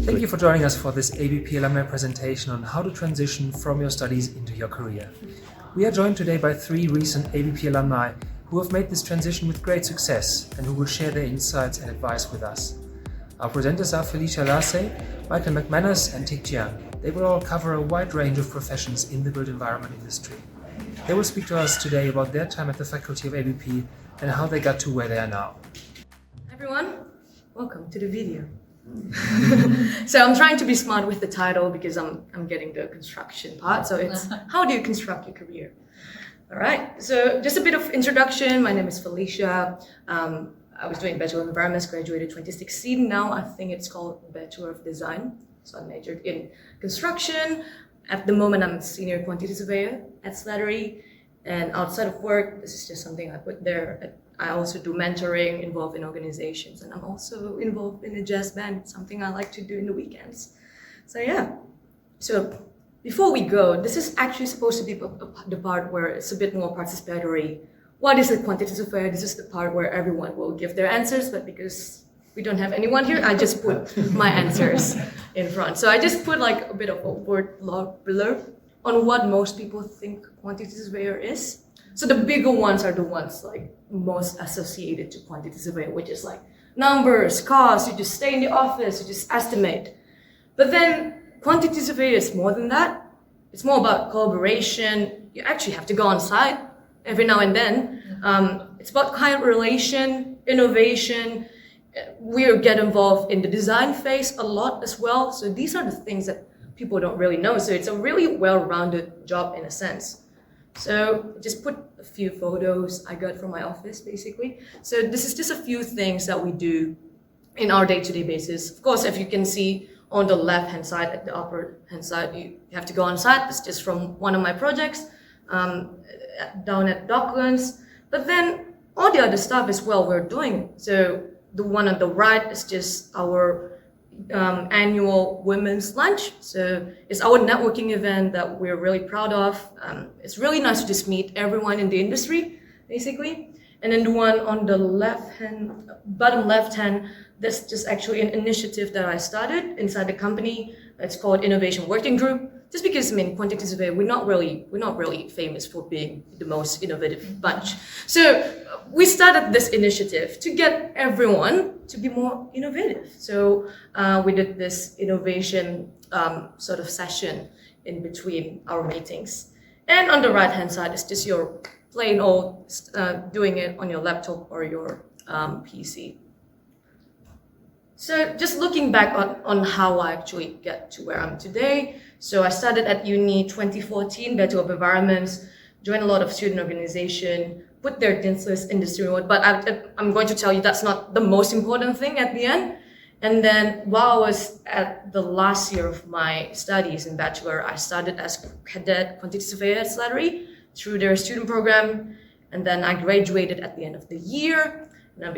Thank you for joining us for this ABP Alumni Presentation on how to transition from your studies into your career. We are joined today by 3 recent ABP alumni who have made this transition with great success and who will share their insights and advice with us. Our presenters are Felicia, Lase, Michael McManus and Jiang. They will all cover a wide range of professions in the built environment industry. They will speak to us today about their time at the faculty of ABP and how they got to where they are now. Everyone, welcome to the video. So I'm trying to be smart with the title because I'm getting the construction part. So it's how do you construct your career? All right. So just a bit of introduction. My name is Felicia. I was doing Bachelor of Environments, graduated 2016. Now I think it's called Bachelor of Design. So I majored in construction. At the moment, I'm a senior quantity surveyor at Slattery. And outside of work, this is just something I put there. I also do mentoring, involved in organizations, and I'm also involved in a jazz band, something I like to do in the weekends. So yeah. So before we go, this is actually supposed to be the part where it's a bit more participatory. What is a quantity surveyor? This is the part where everyone will give their answers, but because we don't have anyone here, I just put my answers in front. So I just put like a bit of a word blurb on what most people think quantity surveyor is. So the bigger ones are the ones like most associated to quantity surveyor, which is like numbers, costs, you just stay in the office, you just estimate. But then quantity surveyor is more than that. It's more about collaboration. You actually have to go on site every now and then. It's about client relation, innovation. We get involved in the design phase a lot as well. So these are the things that people don't really know. So it's a really well-rounded job in a sense. So just put a few photos I got from my office, basically. So this is just a few things that we do in our day-to-day basis. Of course, if you can see on the left-hand side, at the upper-hand side, you have to go on site. It's just from one of my projects down at Docklands. But then all the other stuff as well we're doing. So the one on the right is just our annual women's lunch. So it's our networking event that we're really proud of. It's really nice to just meet everyone in the industry, basically. And then the one on the bottom left hand, that's just actually an initiative that I started inside the company. It's called Innovation Working Group. Just because, I mean, quantity survey, we're not really famous for being the most innovative bunch. So we started this initiative to get everyone to be more innovative. So we did this innovation sort of session in between our meetings. And on the right-hand side is just your plain old doing it on your laptop or your PC. So just looking back on how I actually get to where I'm today. So I started at uni 2014, Bachelor of Environments, joined a lot of student organization, put their tinsless industry on, but I'm going to tell you that's not the most important thing at the end. And then while I was at the last year of my studies in Bachelor, I started as cadet quantity surveyor at Slattery through their student program. And then I graduated at the end of the year, and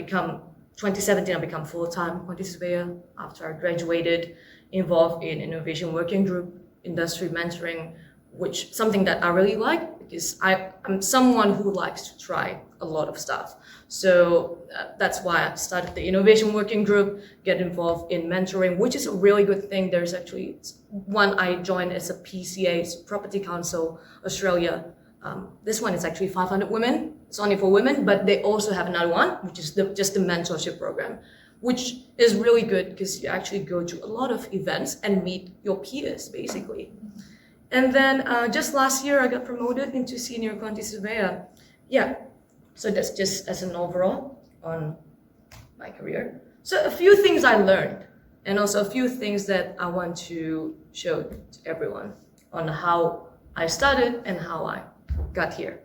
2017, I became full-time quantity surveyor after I graduated, involved in Innovation Working Group, industry mentoring, which something that I really like because I'm someone who likes to try a lot of stuff. So that's why I started the Innovation Working Group, get involved in mentoring, which is a really good thing. There's actually one I joined as a PCA, so Property Council Australia. This one is actually 500 women. It's only for women, but they also have another one, which is just the mentorship program, which is really good because you actually go to a lot of events and meet your peers, basically. And then just last year, I got promoted into senior quantity surveyor. Yeah, so that's just as an overall on my career. So a few things I learned, and also a few things that I want to show to everyone on how I started and how I got here.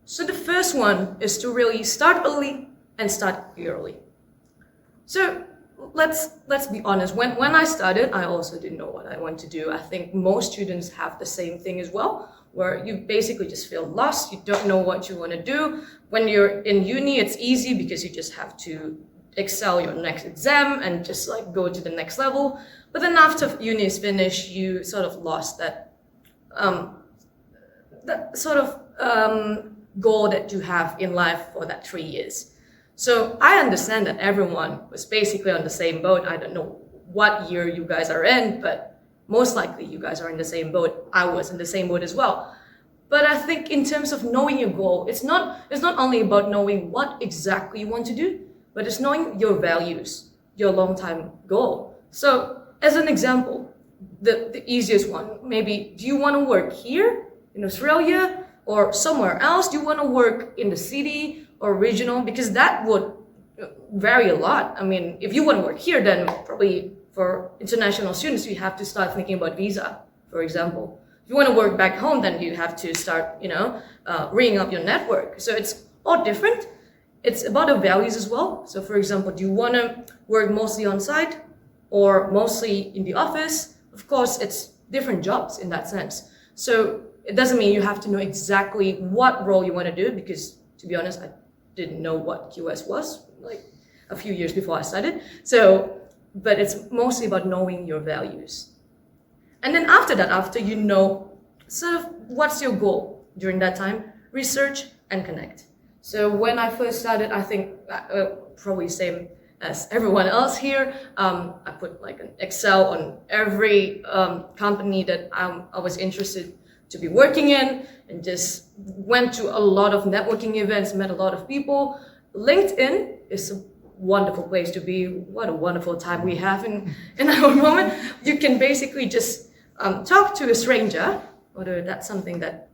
So the first one is to really start early and start early. So let's be honest. When I started, I also didn't know what I want to do. I think most students have the same thing as well, where you basically just feel lost. You don't know what you want to do. When you're in uni, it's easy because you just have to excel your next exam and just like go to the next level. But then after uni is finished, you sort of lost that goal that you have in life for that 3 years. So I understand that everyone was basically on the same boat. I don't know what year you guys are in, but most likely you guys are in the same boat. I was in the same boat as well. But I think in terms of knowing your goal, it's not only about knowing what exactly you want to do, but it's knowing your values, your long-term goal. So as an example, the easiest one, maybe, do you want to work here in Australia or somewhere else? Do you want to work in the city or regional? Because that would vary a lot. I mean, if you want to work here, then probably for international students, you have to start thinking about visa, for example. If you want to work back home, then you have to start, ringing up your network. So it's all different. It's about the values as well. So for example, do you want to work mostly on site or mostly in the office? Of course, it's different jobs in that sense. So it doesn't mean you have to know exactly what role you want to do, because to be honest, I didn't know what QS was like a few years before I started. So, but it's mostly about knowing your values. And then after that, after you know sort of what's your goal during that time, research and connect. So when I first started, I think probably same as everyone else here, I put like an Excel on every company that I was interested to be working in, and just went to a lot of networking events, met a lot of people. LinkedIn is a wonderful place to be. What a wonderful time we have in our moment. You can basically just talk to a stranger, although that's something that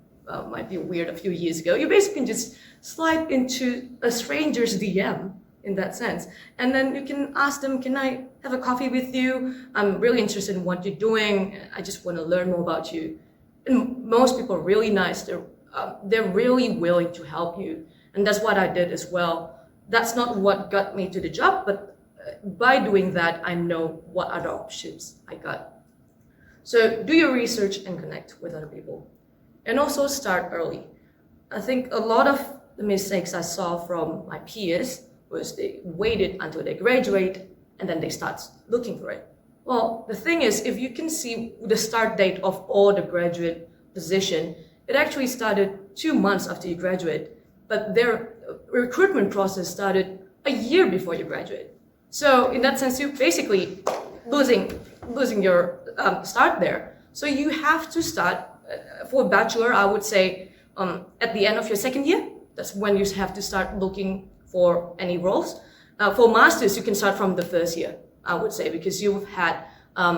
might be weird a few years ago. You basically just slide into a stranger's DM in that sense. And then you can ask them, can I have a coffee with you? I'm really interested in what you're doing. I just want to learn more about you. And most people are really nice. They're really willing to help you. And that's what I did as well. That's not what got me to the job, but by doing that, I know what other options I got. So do your research and connect with other people. And also start early. I think a lot of the mistakes I saw from my peers was they waited until they graduate and then they start looking for it. Well, the thing is, if you can see the start date of all the graduate position, it actually started 2 months after you graduate, but their recruitment process started a year before you graduate. So in that sense, you're basically losing your start there. So you have to start, for a bachelor, I would say at the end of your second year, that's when you have to start looking for any roles. For masters, you can start from the first year, I would say, because you've had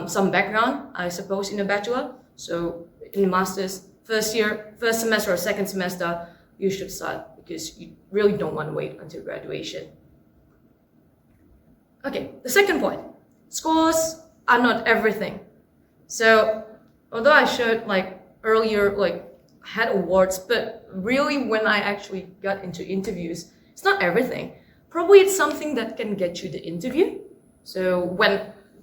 some background, I suppose, in a bachelor. So in the masters, first year, first semester or second semester, you should start, because you really don't want to wait until graduation. Okay, the second point, scores are not everything. So although I showed earlier, had awards, but really when I actually got into interviews, it's not everything. Probably it's something that can get you the interview. So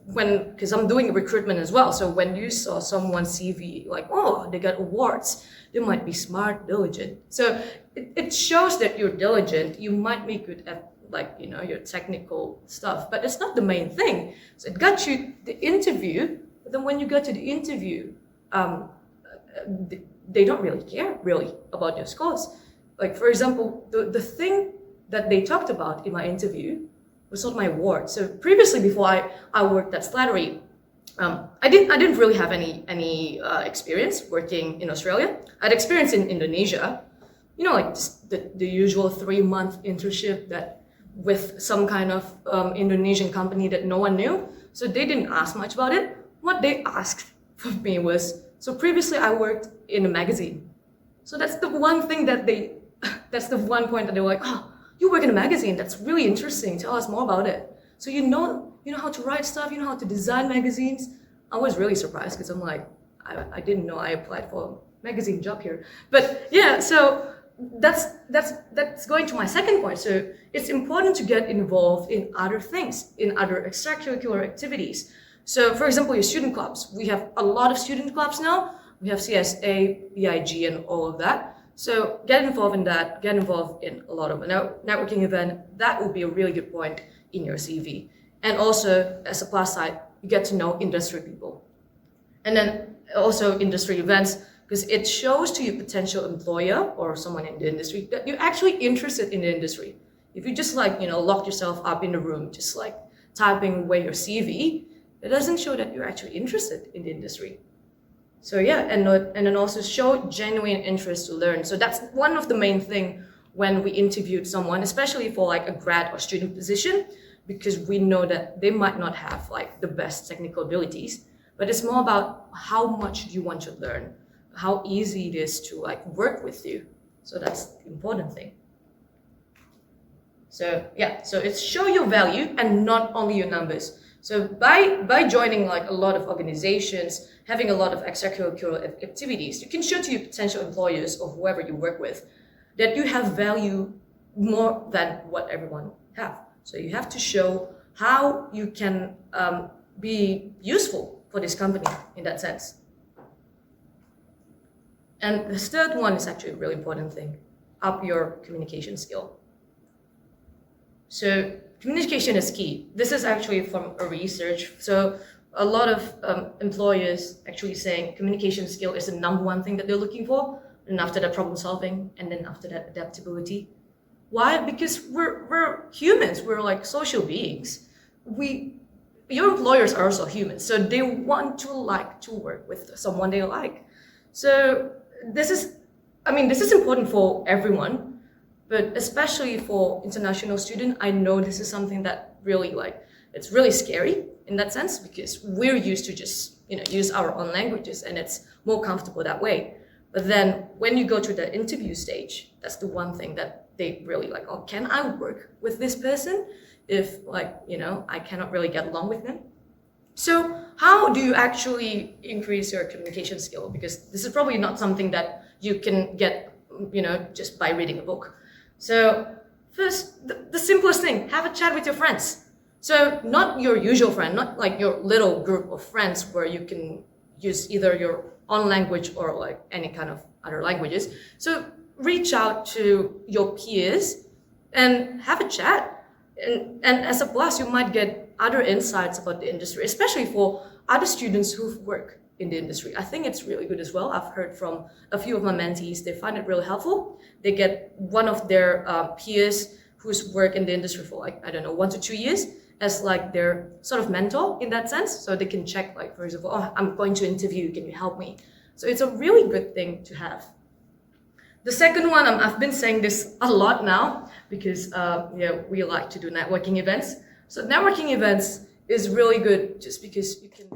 because I'm doing recruitment as well, so when you saw someone's CV, oh, they got awards, they might be smart, diligent. So it shows that you're diligent. You might be good at your technical stuff, but it's not the main thing. So it got you the interview, but then when you go to the interview, they don't really care about your scores. For example, the thing that they talked about in my interview was not my award. So previously, before I worked at Slattery, I didn't really have any experience working in Australia. I had experience in Indonesia, just the usual 3-month internship that with some kind of Indonesian company that no one knew. So they didn't ask much about it. What they asked of me was, so previously I worked in a magazine. So that's the one thing that that's the one point that they were like, oh, you work in a magazine, that's really interesting, tell us more about it. So you know how to write stuff, you know how to design magazines. I was really surprised, because I'm like, I didn't know I applied for a magazine job here. But yeah, so that's going to my second point. So it's important to get involved in other things, in other extracurricular activities. So for example, your student clubs. We have a lot of student clubs now. We have CSA, BIG, and all of that. So get involved in that, get involved in a lot of networking event. That would be a really good point in your CV. And also, as a plus side, you get to know industry people. And then also industry events, because it shows to your potential employer or someone in the industry that you're actually interested in the industry. If you just lock yourself up in a room, just typing away your CV, it doesn't show that you're actually interested in the industry. So yeah, and then also show genuine interest to learn. So that's one of the main thing when we interviewed someone, especially for like a grad or student position, because we know that they might not have like the best technical abilities, but it's more about how much you want to learn, how easy it is to like work with you. So that's the important thing. So yeah, so it's show your value and not only your numbers. So by joining like a lot of organizations, having a lot of extracurricular activities, you can show to your potential employers or whoever you work with that you have value more than what everyone have. So you have to show how you can be useful for this company in that sense. And the third one is actually a really important thing, up your communication skill. So communication is key. This is actually from a research. So a lot of employers actually saying communication skill is the #1 thing that they're looking for. And after that, problem solving, and then after that, adaptability. Why? Because we're humans. We're like social beings. Your employers are also humans, so they want to like to work with someone they like. So this is important for everyone, but especially for international students. I know this is something that really it's really scary in that sense, because we're used to just use our own languages, and it's more comfortable that way. But then when you go to the interview stage, that's the one thing that they really like, oh, can I work with this person if I cannot really get along with them? So how do you actually increase your communication skill? Because this is probably not something that you can get, just by reading a book. So first, the simplest thing, have a chat with your friends. So not your usual friend, not like your little group of friends where you can use either your own language or like any kind of other languages. So reach out to your peers and have a chat. And as a plus, you might get other insights about the industry, especially for other students who work in the industry. I think it's really good as well. I've heard from a few of my mentees, they find it really helpful. They get one of their peers who's worked in the industry for 1 to 2 years as like their sort of mentor in that sense. So they can check for example, oh, I'm going to interview, can you help me? So it's a really good thing to have. The second one, I've been saying this a lot now because we like to do networking events. So networking events is really good just because you can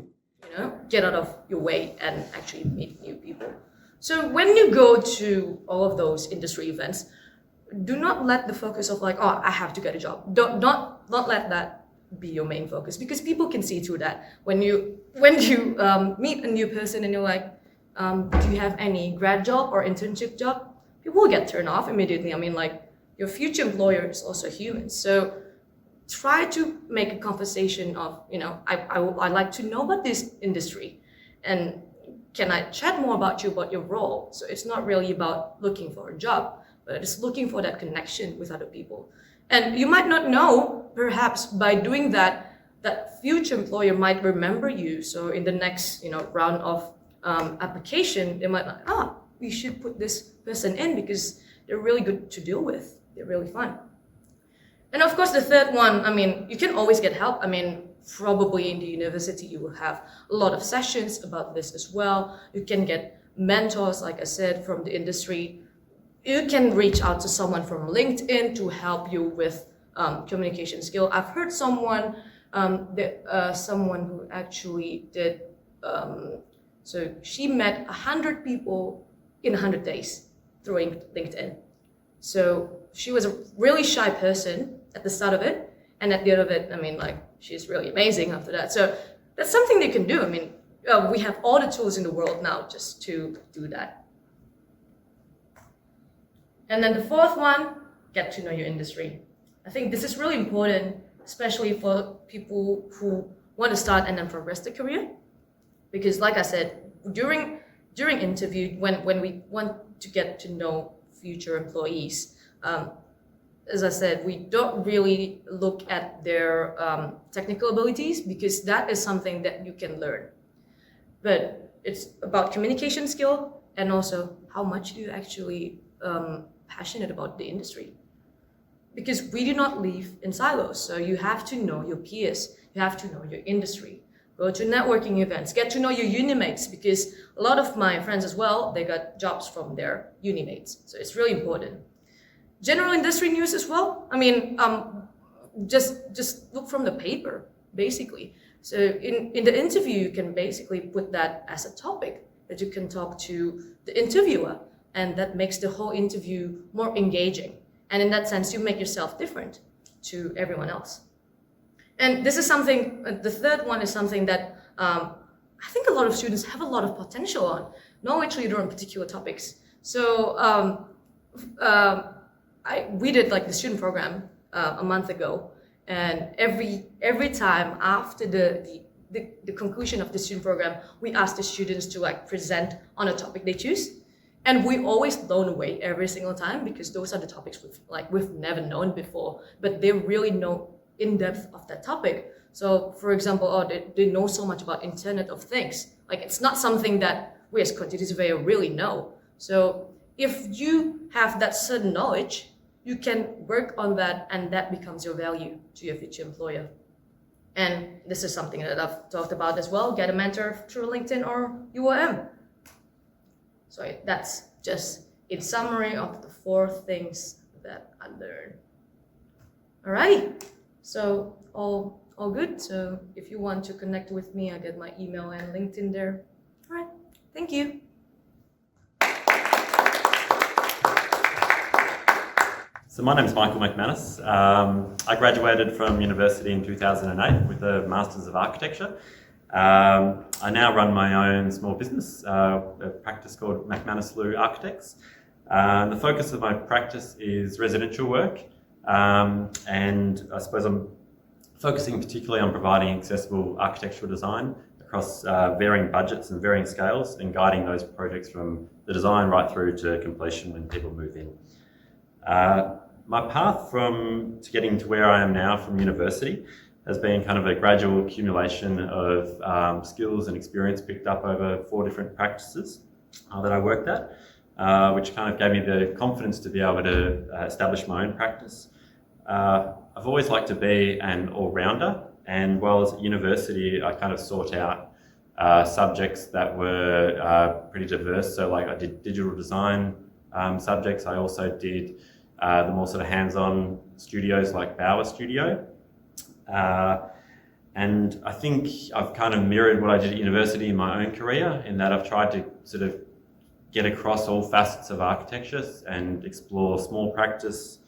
get out of your way and actually meet new people. So when you go to all of those industry events, do not let the focus of oh, I have to get a job. Not let that be your main focus, because people can see through that. When you meet a new person and you're like, do you have any grad job or internship job? People will get turned off immediately. I mean, your future employer is also human. So try to make a conversation of, I'd like to know about this industry, and can I chat more about your role? So it's not really about looking for a job, but it's looking for that connection with other people. And you might not know, perhaps by doing that, that future employer might remember you. So in the next, round of application, they might like, we should put this person in because they're really good to deal with. They're really fun. And of course, the third one, you can always get help. Probably in the university, you will have a lot of sessions about this as well. You can get mentors, like I said, from the industry. You can reach out to someone from LinkedIn to help you with communication skill. I've heard someone who actually did, so she met 100 people in 100 days through LinkedIn. So she was a really shy person at the start of it, and at the end of it, she's really amazing after that. So that's something they can do. We have all the tools in the world now just to do that. And then the fourth one, get to know your industry. I think this is really important, especially for people who want to start and then progress their career. Because like I said, during interview, when we want to get to know future employees, as I said, we don't really look at their technical abilities, because that is something that you can learn. But it's about communication skill, and also how much do you actually passionate about the industry. Because we do not live in silos, so you have to know your peers, you have to know your industry. go to networking events, get to know your uni mates, because a lot of my friends as well, they got jobs from their uni mates. So it's really important. General industry news as well. I mean, just look from the paper, basically. So in the interview, you can basically put that as a topic that you can talk to the interviewer, and that makes the whole interview more engaging. And in that sense, you make yourself different to everyone else. And this is something, the third one is something that I think a lot of students have a lot of potential on, knowledge leader on particular topics. So we did like the student program a month ago, and every time after the conclusion of the student program, we asked the students to like present on a topic they choose. And we always blown away every single time, because those are the topics we've never known before, but they really know in depth of that topic. So for example, they know so much about Internet of Things. Like, it's not something that we as quantity surveyor really know. So if you have that certain knowledge, you can work on that, and that becomes your value to your future employer. And this is something that I've talked about as well. Get a mentor through LinkedIn or UOM. So that's just in summary of the 4 things that I learned. All right, so all good. So if you want to connect with me, I got my email and LinkedIn there. All right, thank you. So my name is Michael McManus. I graduated from university in 2008 with a Masters of Architecture. I now run my own small business, a practice called McManus Architects. The focus of my practice is residential work, and I suppose I'm focusing particularly on providing accessible architectural design across varying budgets and varying scales, and guiding those projects from the design right through to completion when people move in. My path to getting to where I am now from university has been kind of a gradual accumulation of skills and experience picked up over 4 different practices that I worked at, which kind of gave me the confidence to be able to establish my own practice. I've always liked to be an all-rounder, and while I was at university, I kind of sought out subjects that were pretty diverse. So like I did digital design subjects. I also did the more sort of hands-on studios like Bauer Studio. And I think I've kind of mirrored what I did at university in my own career, in that I've tried to sort of get across all facets of architecture and explore small practice,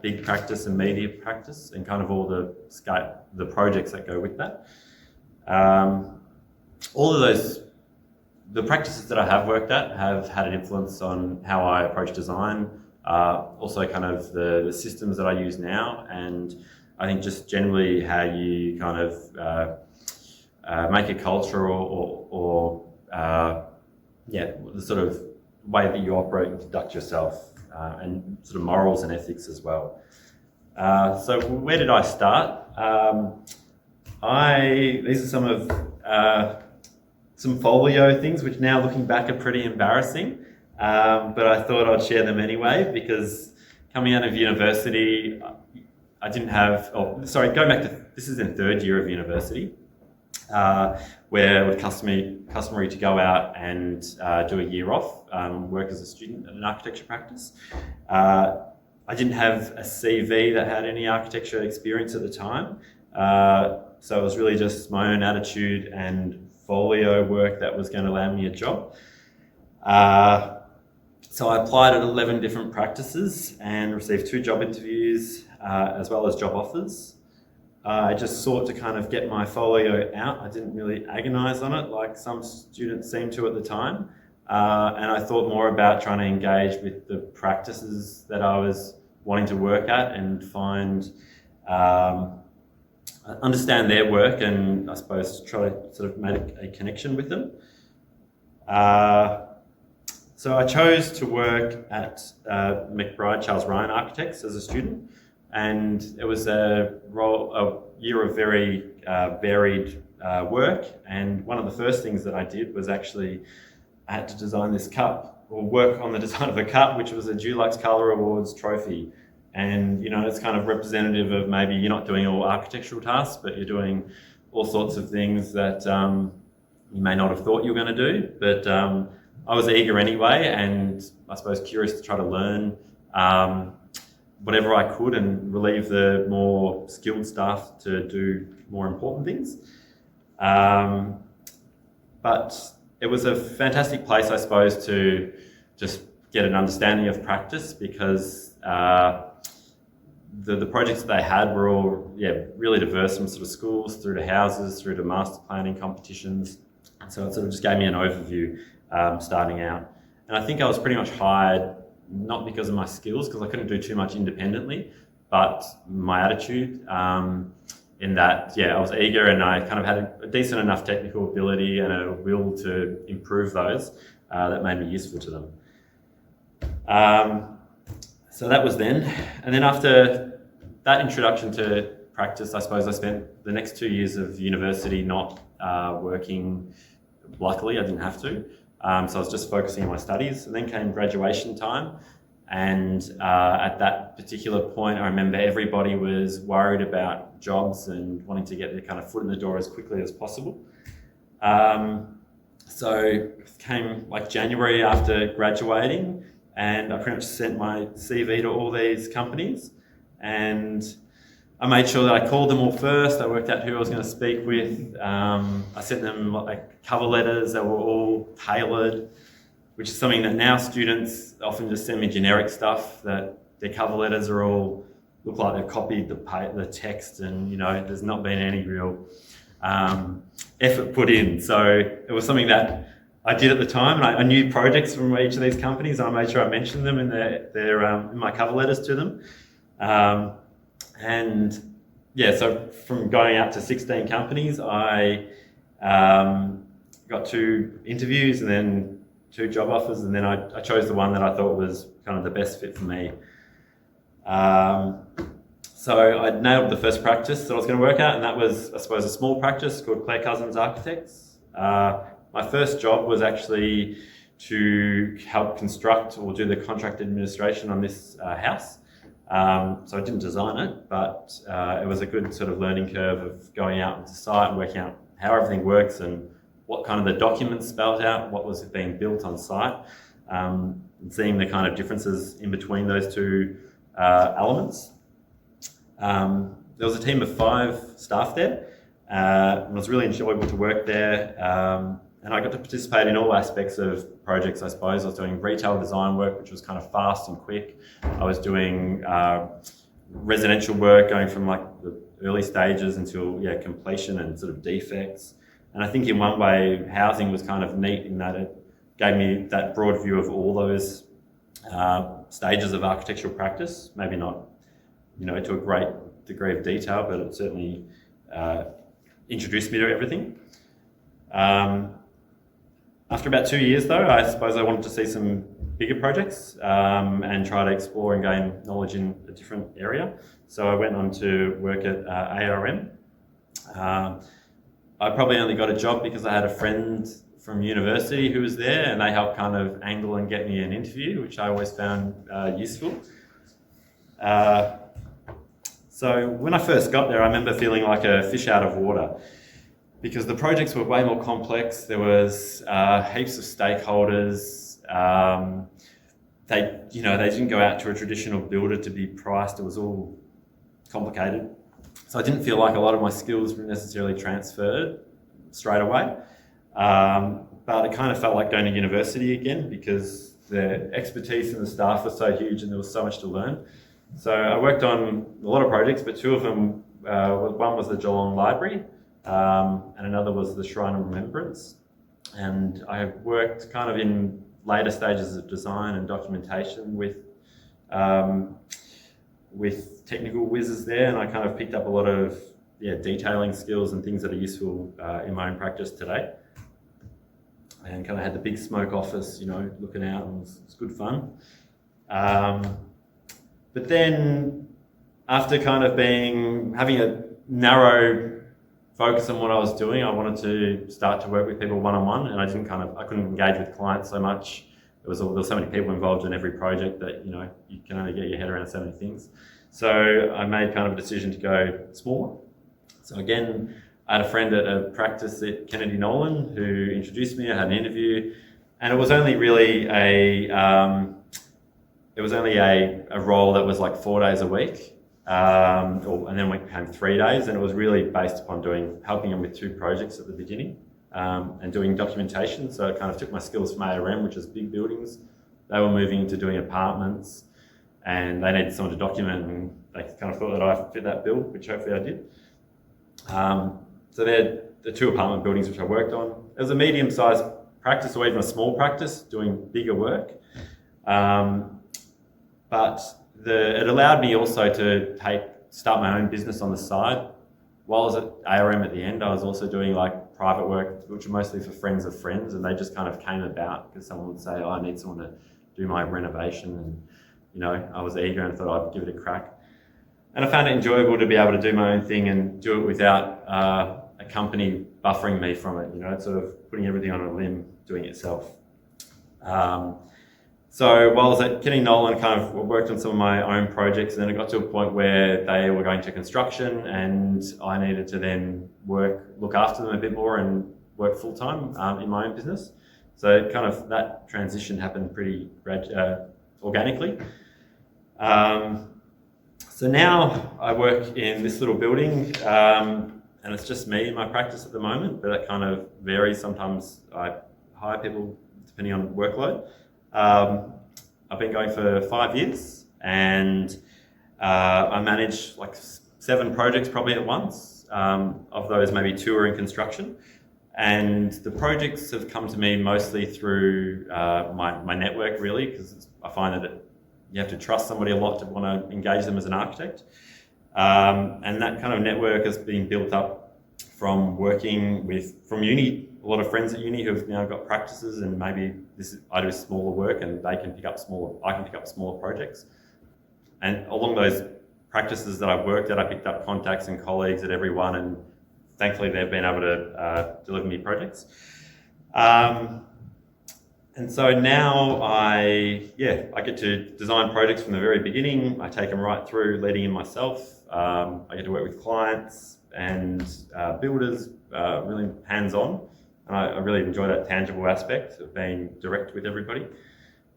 big practice and media practice, and kind of all the projects that go with that. All of the practices that I have worked at have had an influence on how I approach design, also kind of the systems that I use now, and I think just generally how you kind of make a culture or the sort of way that you operate and conduct yourself, and sort of morals and ethics as well. So where did I start? These are some of some folio things, which now looking back are pretty embarrassing, but I thought I'd share them anyway, because coming out of university, I didn't have, going back to, this is in 3rd year of university, where it was customary to go out and do a year off, work as a student at an architecture practice. I didn't have a CV that had any architecture experience at the time, so it was really just my own attitude and folio work that was going to land me a job. So I applied at 11 different practices and received 2 job interviews, as well as job offers. I just sought to kind of get my folio out. I didn't really agonise on it like some students seemed to at the time. And I thought more about trying to engage with the practices that I was wanting to work at and understand their work, and I suppose try to sort of make a connection with them. So I chose to work at McBride Charles Ryan Architects as a student, and it was a year of very varied work. And one of the first things that I did was actually I had to design this cup, or work on the design of a cup, which was a Dulux Colour Awards trophy. And, you know, it's kind of representative of maybe you're not doing all architectural tasks, but you're doing all sorts of things that you may not have thought you were going to do, but I was eager anyway, and I suppose curious to try to learn whatever I could and relieve the more skilled staff to do more important things. But it was a fantastic place, I suppose, to just get an understanding of practice, because the projects that they had were all really diverse, from sort of schools through to houses, through to master planning competitions. And so it sort of just gave me an overview starting out. And I think I was pretty much hired not because of my skills, because I couldn't do too much independently, but my attitude, in that, I was eager and I kind of had a decent enough technical ability and a will to improve those that made me useful to them. So that was then. And then after that introduction to practice, I suppose I spent the next 2 years of university not working. Luckily, I didn't have to. So I was just focusing on my studies. And then came graduation time. And at that particular point, I remember everybody was worried about jobs and wanting to get their kind of foot in the door as quickly as possible. So it came like January after graduating, and I pretty much sent my CV to all these companies, and I made sure that I called them all first. I worked out who I was going to speak with. I sent them like cover letters that were all tailored, which is something that now students often just send me generic stuff, that their cover letters are all look like they've copied the text, and there's not been any real effort put in. So it was something that I did at the time, and I knew projects from each of these companies, and I made sure I mentioned them in in my cover letters to them. So from going out to 16 companies, I got 2 interviews and then 2 job offers, and then I chose the one that I thought was kind of the best fit for me. So I nailed the first practice that I was going to work at, and that was, I suppose, a small practice called Clare Cousins Architects. My first job was actually to help construct or do the contract administration on this house. So I didn't design it, but it was a good sort of learning curve of going out into site and working out how everything works and what kind of the documents spelled out, what was being built on site, and seeing the kind of differences in between those 2 elements. There was a team of 5 staff there, and it was really enjoyable to work there. And I got to participate in all aspects of projects, I suppose. I was doing retail design work, which was kind of fast and quick. I was doing residential work, going from like the early stages until completion and sort of defects. And I think in one way, housing was kind of neat in that it gave me that broad view of all those stages of architectural practice. Maybe not, to a great degree of detail, but it certainly introduced me to everything. After about 2 years, though, I suppose I wanted to see some bigger projects and try to explore and gain knowledge in a different area. So I went on to work at ARM. I probably only got a job because I had a friend from university who was there, and they helped kind of angle and get me an interview, which I always found useful. So when I first got there, I remember feeling like a fish out of water, because the projects were way more complex. There was heaps of stakeholders. They didn't go out to a traditional builder to be priced. It was all complicated. So I didn't feel like a lot of my skills were necessarily transferred straight away. But it kind of felt like going to university again, because the expertise and the staff was so huge and there was so much to learn. So I worked on a lot of projects, but 2 of them, one was the Geelong Library, and another was the Shrine of Remembrance. And I worked kind of in later stages of design and documentation with technical whizzes there, and I kind of picked up a lot of detailing skills and things that are useful in my own practice today. And kind of had the big smoke office, looking out, and it was good fun. But then after kind of having a narrow focus on what I was doing, I wanted to start to work with people one-on-one, and I couldn't engage with clients so much. There was so many people involved in every project that, you can only get your head around so many things. So I made kind of a decision to go smaller. So again, I had a friend at a practice at Kennedy Nolan who introduced me. I had an interview, and it was only really a role that was like 4 days a week, and then we became 3 days, and it was really based upon helping them with 2 projects at the beginning, and doing documentation. So it kind of took my skills from ARM, which is big buildings. They were moving into doing apartments, and they needed someone to document, and they kind of thought that I fit that bill, which hopefully I did. So they're the 2 apartment buildings which I worked on. It was a medium-sized practice or even a small practice doing bigger work. But it allowed me also to start my own business on the side. While I was at ARM at the end, I was also doing like private work, which were mostly for friends of friends, and they just kind of came about because someone would say, I need someone to do my renovation, and I was eager and thought I'd give it a crack. And I found it enjoyable to be able to do my own thing and do it without a company buffering me from it, sort of putting everything on a limb, doing it yourself. So while I was at Kennedy Nolan, kind of worked on some of my own projects, and then it got to a point where they were going to construction, and I needed to then look after them a bit more and work full-time in my own business. So kind of that transition happened pretty organically. So now I work in this little building, and it's just me in my practice at the moment, but it kind of varies. Sometimes I hire people depending on workload. I've been going for 5 years, and I manage like 7 projects probably at once. Of those, maybe 2 are in construction. And the projects have come to me mostly through my network, really, because I find that you have to trust somebody a lot to want to engage them as an architect. And that kind of network has been built up from working from uni, a lot of friends at uni who've now got practices, and maybe I do smaller work and I can pick up smaller projects. And along those practices that I've worked at, I picked up contacts and colleagues at every one, and thankfully they've been able to deliver me projects. And so now I get to design projects from the very beginning. I take them right through, leading in myself. I get to work with clients and builders, really hands-on. And I really enjoy that tangible aspect of being direct with everybody.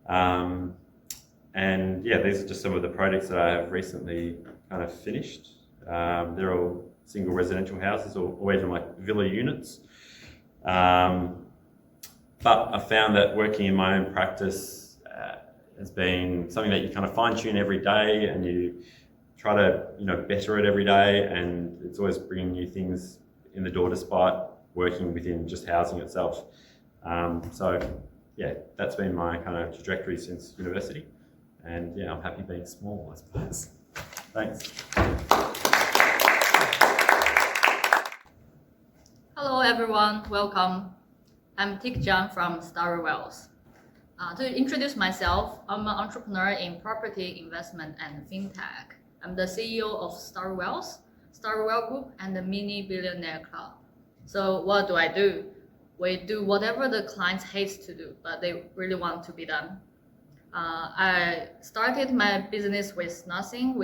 And these are just some of the projects that I have recently kind of finished. They're all single residential houses or even like villa units. But I found that working in my own practice has been something that you kind of fine-tune every day, and you try to better it every day, and it's always bringing new things in the door despite working within just housing itself. So that's been my kind of trajectory since university, and I'm happy being small, I suppose. Thanks. Hello everyone, welcome. I'm Jiang from Starrywealth. To introduce myself, I'm an entrepreneur in property investment and fintech. I'm the CEO of Starrywealth, Starrywealth Group, and the Mini Billionaire Club. So what do? We do whatever the clients hate to do, but they really want to be done. I started my business with nothing.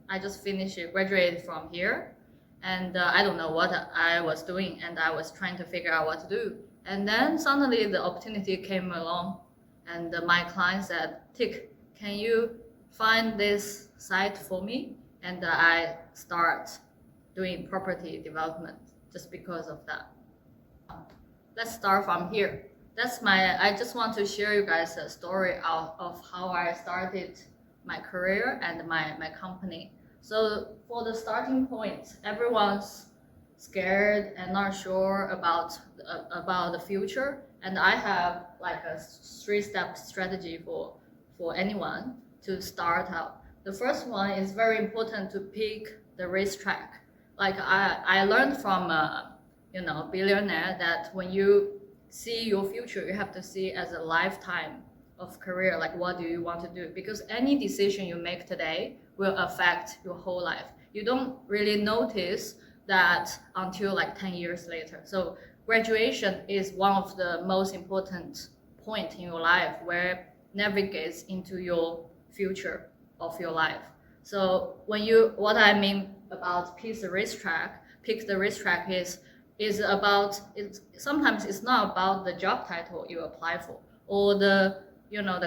I just graduated from here, and I don't know what I was doing, and I was trying to figure out what to do. And then suddenly the opportunity came along, and my client said, Tick, can you find this site for me? And I start doing property development just because of that. Let's start from here. I just want to share you guys a story of how I started my career and my company. So for the starting point, everyone's scared and not sure about the future, and I have like a 3-step strategy for anyone to start out. The first one is very important to pick the racetrack. Like I learned from billionaire that when you see your future, you have to see it as a lifetime of career. Like what do you want to do? Because any decision you make today will affect your whole life. You don't really notice that until like 10 years later. So graduation is one of the most important point in your life where navigates into your future of your life. So what I mean about piece the racetrack, pick the racetrack is about sometimes it's not about the job title you apply for or the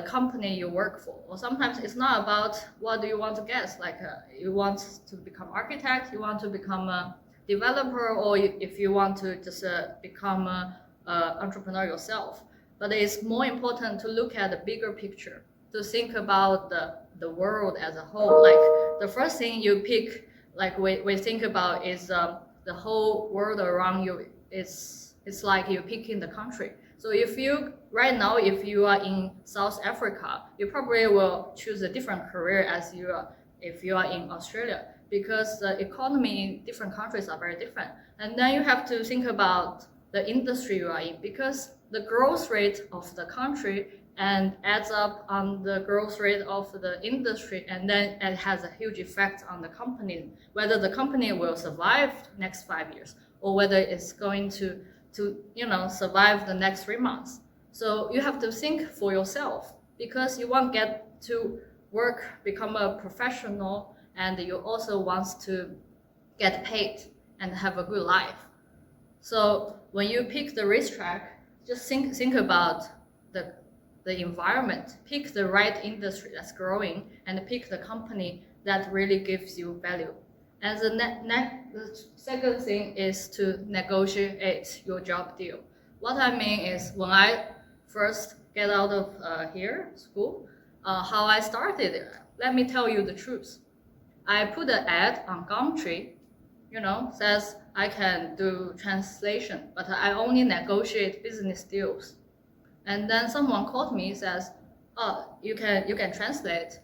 company you work for, or sometimes it's not about what do you want to get, like you want to become architect, you want to become a developer, or if you want to just become a entrepreneur yourself. But it's more important to look at the bigger picture, to think about the world as a whole. Like the first thing you pick, like we think about is the whole world around you. It's like you're picking the country. So if you are in South Africa, you probably will choose a different career as if you are in Australia, because the economy in different countries are very different. And then you have to think about the industry you are in, because the growth rate of the country and adds up on the growth rate of the industry, and then it has a huge effect on the company, whether the company will survive next 5 years or whether it's going to survive the next 3 months. So you have to think for yourself, because you won't get to work, become a professional, and you also want to get paid and have a good life. So when you pick the racetrack, just think about the environment, pick the right industry that's growing, and pick the company that really gives you value. And the second thing is to negotiate your job deal. What I mean is, when I first get out of school, how I started, let me tell you the truth. I put an ad on Gumtree, says I can do translation, but I only negotiate business deals. And then someone called me, says, "Oh, you can translate.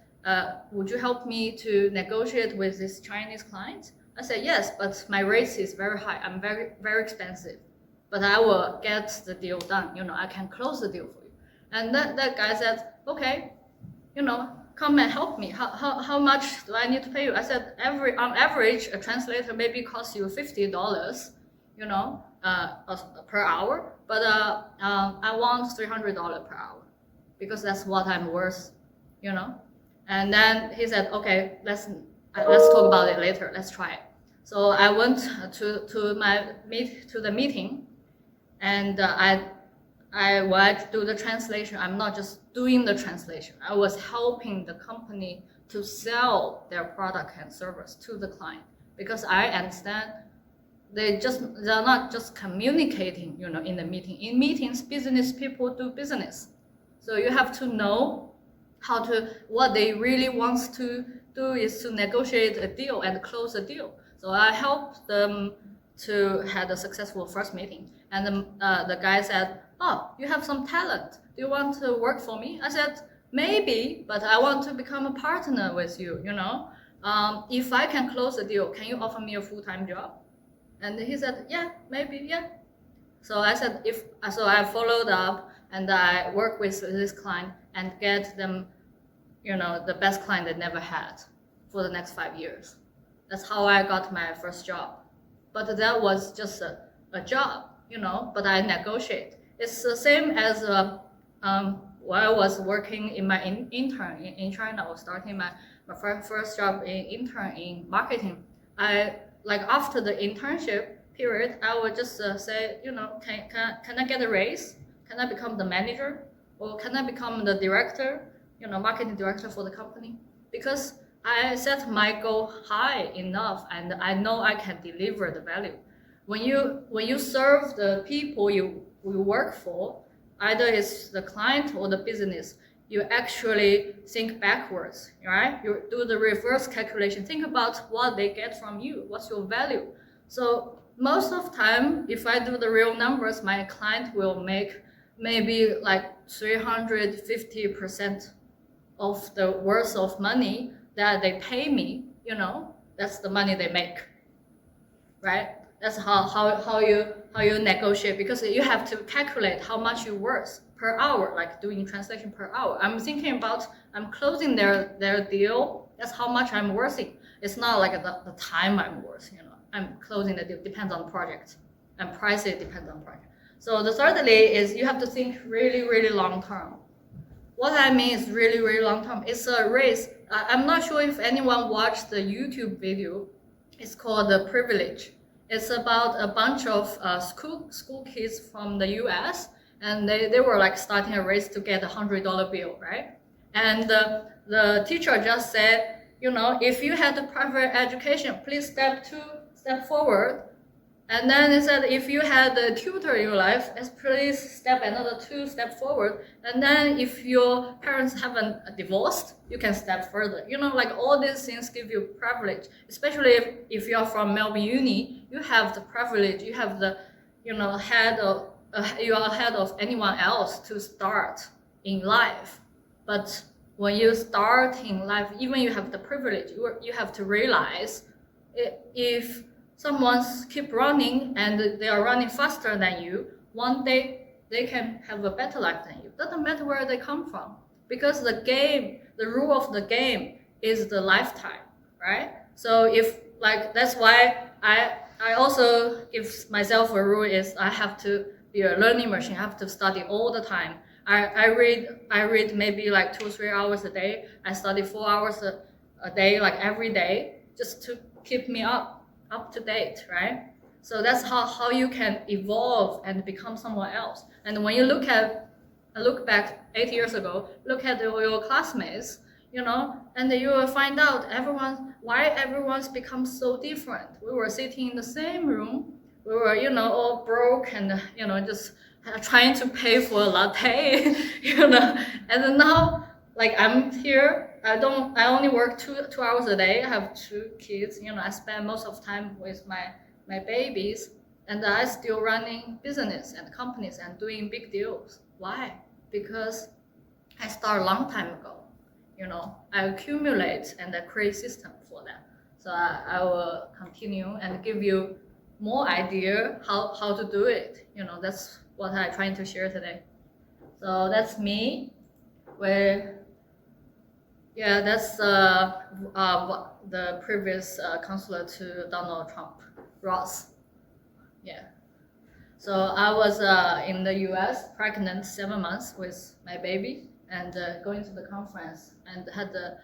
Would you help me to negotiate with this Chinese client?" I said, "Yes, but my rate is very high. I'm very, very expensive. But I will get the deal done. I can close the deal for you." And that guy said, "Okay, come and help me. How much do I need to pay you?" I said, on average, a translator maybe costs you $50, per hour. But I want $300 per hour, because that's what I'm worth, And then he said, "Okay, let's talk about it later. Let's try it." So I went to the meeting, and when I do the translation, I'm not just doing the translation. I was helping the company to sell their product and service to the client, because I understand they're not just communicating, in the meeting. In meetings, business people do business. So you have to know what they really want to do is to negotiate a deal and close a deal. So I helped them to have a successful first meeting. And the guy said, "Oh, you have some talent. Do you want to work for me?" I said, "Maybe, but I want to become a partner with you, If I can close the deal, can you offer me a full-time job?" And he said, "Yeah, maybe, yeah." So I said, so I followed up, and I worked with this client and get them, the best client they never had for the next 5 years. That's how I got my first job. But that was just a job, but I negotiate. It's the same as while I was working in my intern in China. I was starting my first job in intern in marketing. After the internship period, I would just say, can I get a raise? Can I become the manager? Or can I become the director, marketing director for the company? Because I set my goal high enough, and I know I can deliver the value. When you serve the people you work for, either it's the client or the business, you actually think backwards, right? You do the reverse calculation. Think about what they get from you. What's your value? So most of the time, if I do the real numbers, my client will make maybe like 350% of the worth of money that they pay me. That's the money they make, right? That's how you negotiate, because you have to calculate how much you're worth per hour, like doing translation per hour. I'm thinking about, I'm closing their deal. That's how much I'm worth. It's not like the time I'm worth, I'm closing the deal, depends on the project, and price it depends on project. So the thirdly is you have to think really, really long term. What I mean is really, really long term. It's a race. I'm not sure if anyone watched the YouTube video. It's called The Privilege. It's about a bunch of school kids from the US, and they were like starting a race to get $100 bill, right? And the teacher just said, you know, if you had the private education, please step forward. And then it said, if you had a tutor in your life, please step another 2 steps forward. And then if your parents haven't divorced, you can step further. You know, like all these things give you privilege, especially if you're from Melbourne Uni, you have the privilege, you have the, you know, you are ahead of anyone else to start in life. But when you start in life, even you have the privilege, you have to realize if someone's keep running and they are running faster than you, one day they can have a better life than you. Doesn't matter where they come from, because the rule of the game is the lifetime, right? So if like, that's why I also give myself a rule is I have to be a learning machine. I have to study all the time. I read maybe like 2 or 3 hours a day. I study 4 hours a day, like every day, just to keep me up to date, right? So that's how you can evolve and become someone else. And when you look back 8 years ago, look at your classmates, you know, and you will find out why everyone's become so different. We were sitting in the same room. We were, you know, all broke and, you know, just trying to pay for a latte, you know. And then now, like, I'm here. I only work 2 hours a day. I have 2 kids. You know, I spend most of the time with my babies, and I still running business and companies and doing big deals. Why? Because I started a long time ago. You know, I accumulate and I create system for that. So I will continue and give you more idea how to do it. You know, that's what I'm trying to share today. So that's me. Yeah, that's the previous counselor to Donald Trump, Ross. Yeah. So I was in the US, pregnant 7 months with my baby, and going to the conference, and had to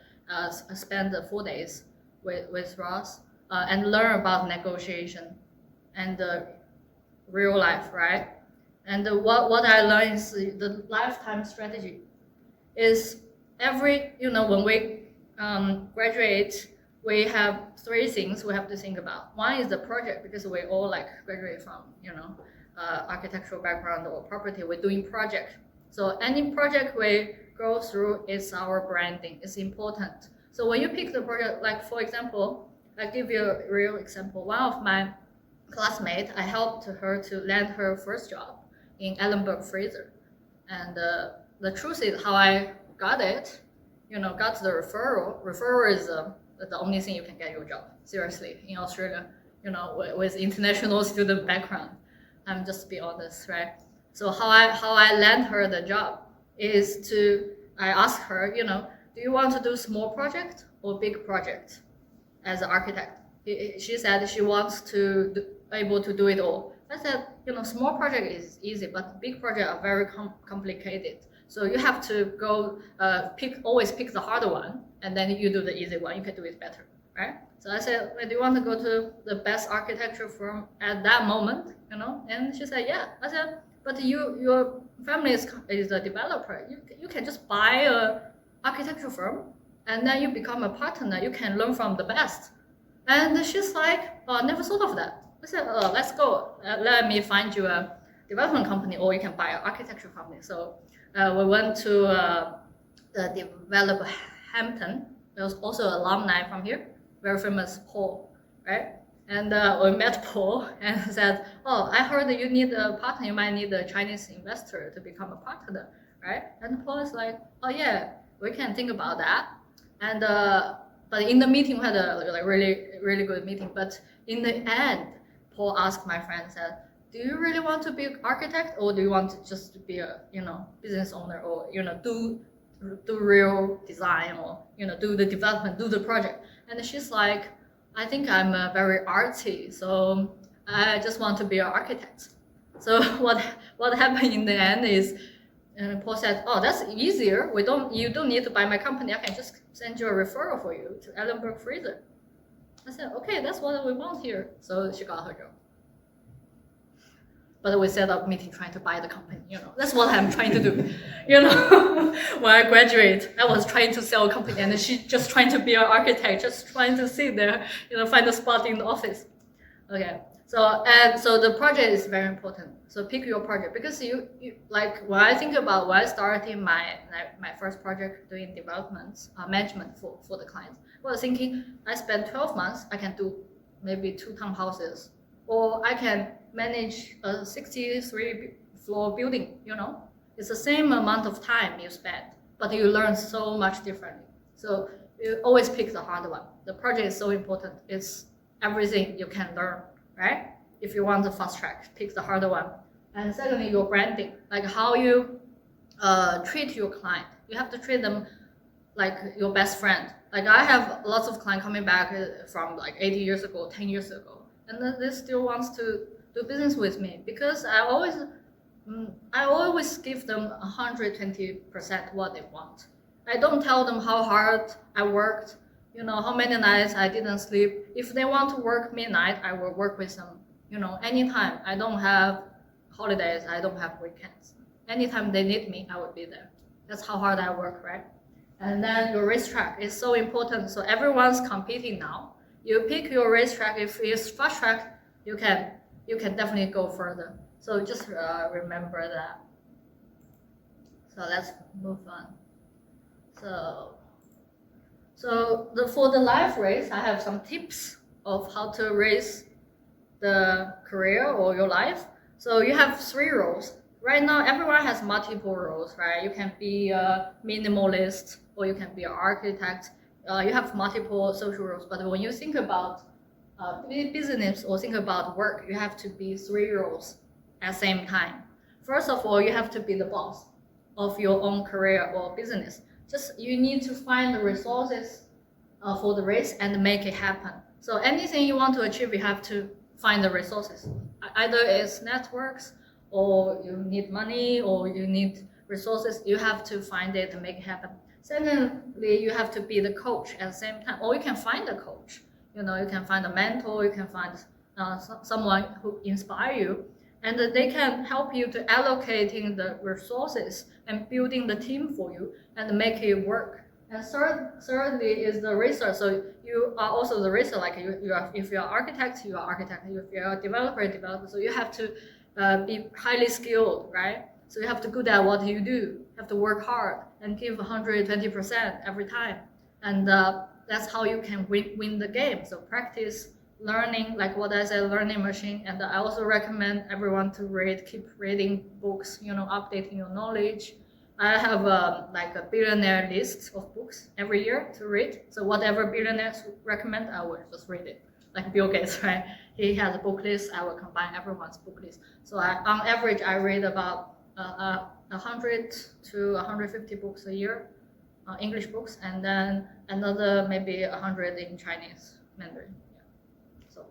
spend 4 days with Ross and learn about negotiation and real life, right? And what I learned is the lifetime strategy is when we graduate, we have 3 things we have to think about. One is the project, because we all like graduate from, you know, architectural background or property, we're doing project. So any project we go through is our branding, it's important. So when you pick the project, like for example, I give you a real example. One of my classmates, I helped her to land her first job in Ellenberg Fraser. And the truth is how I got it, you know, got the referral. Referral is the only thing you can get your job, seriously, in Australia, you know, with international student background. I'm just be honest, right? So how I land her the job is I ask her, you know, do you want to do small project or big project as an architect? She said she wants to able to do it all. I said, you know, small project is easy, but big project are very complicated. So you have to go always pick the harder one, and then you do the easy one. You can do it better, right? So I said, well, do you want to go to the best architecture firm at that moment, you know? And she said, yeah. I said, but your family is a developer. You can just buy a architecture firm, and then you become a partner. You can learn from the best. And she's like, oh, I never thought of that. I said, oh, let's go. Let me find you a development company, or you can buy an architecture company. So we went to the developer Hampton. There was also an alumni from here, very famous Paul, right? And we met Paul and said, oh, I heard that you need a partner. You might need a Chinese investor to become a partner, right? And Paul is like, oh yeah, we can think about that. And but in the meeting, we had a really, really good meeting. But in the end, Paul asked my friend, said, do you really want to be an architect, or do you want to just be a, you know, business owner, or, you know, do real design, or, you know, do the development, do the project? And she's like, I think I'm very artsy, so I just want to be an architect. So what happened in the end is, Paul said, oh, that's easier. You don't need to buy my company. I can just send you a referral for you to Ellenberg Fraser. I said, okay, that's what we want here. So she got her job. But we set up meeting trying to buy the company, That's what I'm trying to do, When I graduate, I was trying to sell a company, and she just trying to be an architect, just trying to sit there, find a spot in the office. Okay, so the project is very important. So pick your project, because you like when I think about when I started my first project doing development management for the clients, I was thinking I spent 12 months, I can do maybe 2 townhouses, or I can manage a 63-floor building, It's the same amount of time you spend, but you learn so much differently. So you always pick the hard one. The project is so important. It's everything you can learn, right? If you want the fast track, pick the harder one. And secondly, your branding, like how you treat your client. You have to treat them like your best friend. Like I have lots of clients coming back from like 80 years ago, 10 years ago, and then they still wants to do business with me, because I always give them 120% what they want. I don't tell them how hard I worked, how many nights I didn't sleep. If they want to work midnight, I will work with them, anytime. I don't have holidays, I don't have weekends. Anytime they need me, I will be there. That's how hard I work, right? And then your racetrack is so important. So everyone's competing now. You pick your racetrack. If it's fast track, you can definitely go further. So just remember that. So let's move on. For the life race, I have some tips of how to raise the career or your life. So you have 3 roles. Right now, everyone has multiple roles, right? You can be a minimalist, or you can be an architect. You have multiple social roles, but when you think about business or think about work, you have to be 3 roles at the same time. First of all, you have to be the boss of your own career or business. You need to find the resources for the race and make it happen. So anything you want to achieve, you have to find the resources. Either it's networks, or you need money, or you need resources. You have to find it and make it happen. Secondly, you have to be the coach at the same time, or you can find a coach. You can find a mentor, you can find someone who inspire you, and they can help you to allocating the resources and building the team for you and make it work. And thirdly is the research. So you are also the researcher. Like if you're an architect, you are architect. If you're a developer. So you have to be highly skilled, right? So you have to good at what you do. You have to work hard and give 120% every time. And that's how you can win the game. So practice learning, like what I said, learning machine. And I also recommend everyone to keep reading books, updating your knowledge. I have like a billionaire list of books every year to read. So whatever billionaires recommend, I will just read it. Like Bill Gates, right? He has a book list. I will combine everyone's book list. So on average, I read about 100 to 150 books a year, English books, and then another maybe 100 in Chinese Mandarin. Yeah. So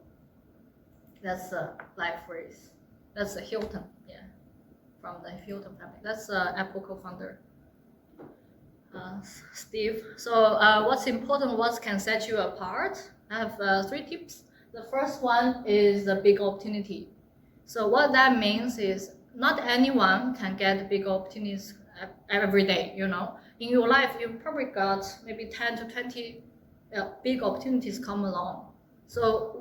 that's a life race. That's a Hilton, from the Hilton family. That's Apple co-founder, Steve. So what's important? What can set you apart? I have 3 tips. The first one is the big opportunity. So what that means is not anyone can get big opportunities every day. In your life, you probably got maybe 10 to 20 big opportunities come along. So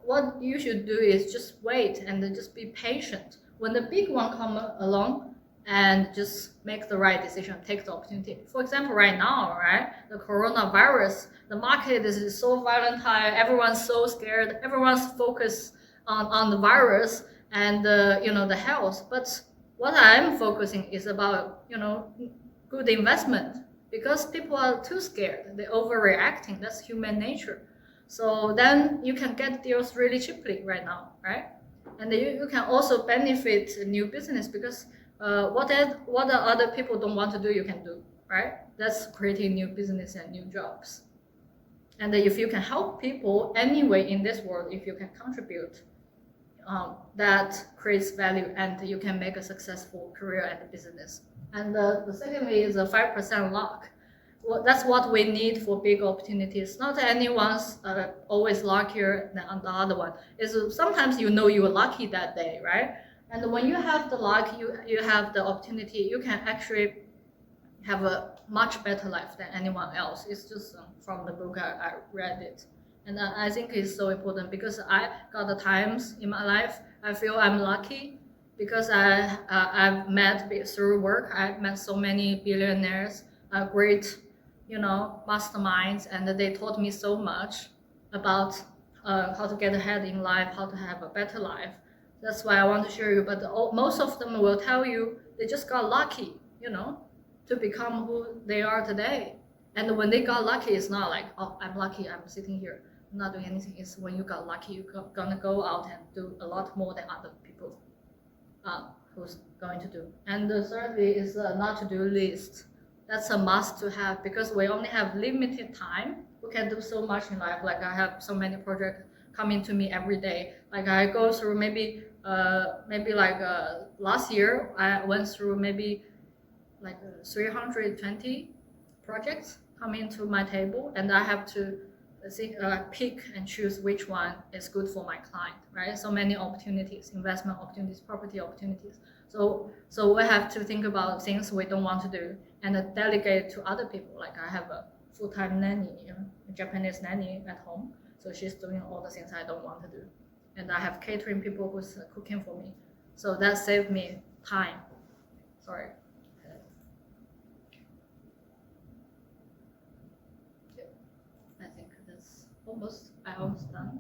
what you should do is just wait and just be patient. When the big one come along, and just make the right decision, take the opportunity. For example, right now, right, the coronavirus, the market is so volatile, everyone's so scared, everyone's focused on the virus and the health. But what I'm focusing is about good investment, because people are too scared, they're overreacting. That's human nature. So then you can get deals really cheaply right now, right? And you can also benefit a new business, because what the other people don't want to do, you can do, right? That's creating new business and new jobs. And if you can help people anyway in this world, if you can contribute, that creates value, and you can make a successful career and business. And the secondly is a 5% luck. that's what we need for big opportunities. Not anyone's always luckier than the other one. It's sometimes you know you're lucky that day, right? And when you have the luck, you have the opportunity, you can actually have a much better life than anyone else. It's just from the book I read it. And I think it's so important because I got the times in my life, I feel I'm lucky because I've met through work, I've met so many billionaires, great, masterminds, and they taught me so much about how to get ahead in life, how to have a better life. That's why I want to share you. But most of them will tell you they just got lucky, to become who they are today. And when they got lucky, it's not like, oh, I'm lucky, I'm sitting here, I'm not doing anything. It's when you got lucky, you're gonna go out and do a lot more than other people who's going to do. And thirdly is a not-to-do list. That's a must to have because we only have limited time. We can do so much in life. Like I have so many projects coming to me every day. Like I go through maybe last year, I went through maybe like 320 projects coming to my table, and I have to pick and choose which one is good for my client, right? So many opportunities, investment opportunities, property opportunities. So we have to think about things we don't want to do and delegate to other people. Like I have a full-time nanny, a Japanese nanny at home. So she's doing all the things I don't want to do. And I have catering people who's cooking for me. So that saved me time. Sorry. I think that's almost done.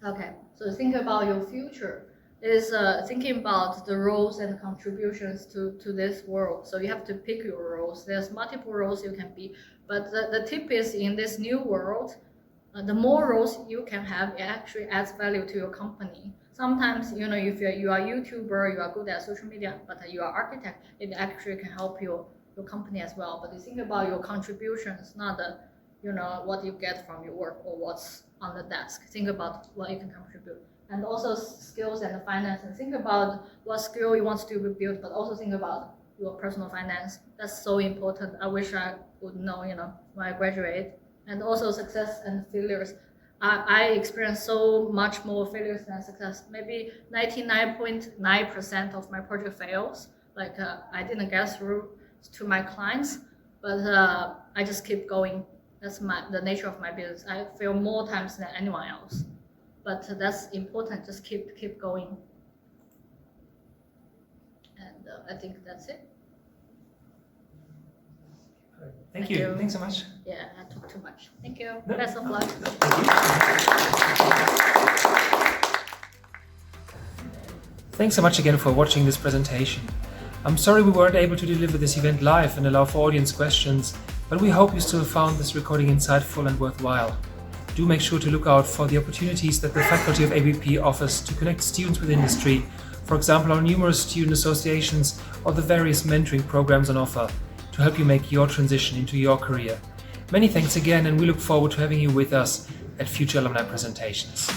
Okay, so think about your future is thinking about the roles and contributions to this world. So you have to pick your roles. There's multiple roles you can be, but the tip is in this new world, the more roles you can have, it actually adds value to your company. Sometimes, if you are a YouTuber, you are good at social media, but you are architect, it actually can help your company as well. But you think about your contributions, not what you get from your work or what's on the desk. Think about what you can contribute. And also skills and finance, and think about what skill you want to build, but also think about your personal finance. That's so important. I wish I would know, when I graduate. And also success and failures. I experienced so much more failures than success. Maybe 99.9% of my project fails. Like I didn't get through to my clients, but I just keep going. That's the nature of my business. I fail more times than anyone else. But that's important, just keep going. And I think that's it. Thank you. Thanks so much. Yeah, I talked too much. Thank you. No. Best of luck. Thanks so much again for watching this presentation. I'm sorry we weren't able to deliver this event live and allow for audience questions, but we hope you still found this recording insightful and worthwhile. Do make sure to look out for the opportunities that the faculty of ABP offers to connect students with industry, for example our numerous student associations or the various mentoring programs on offer, to help you make your transition into your career. Many thanks again, and we look forward to having you with us at future alumni presentations.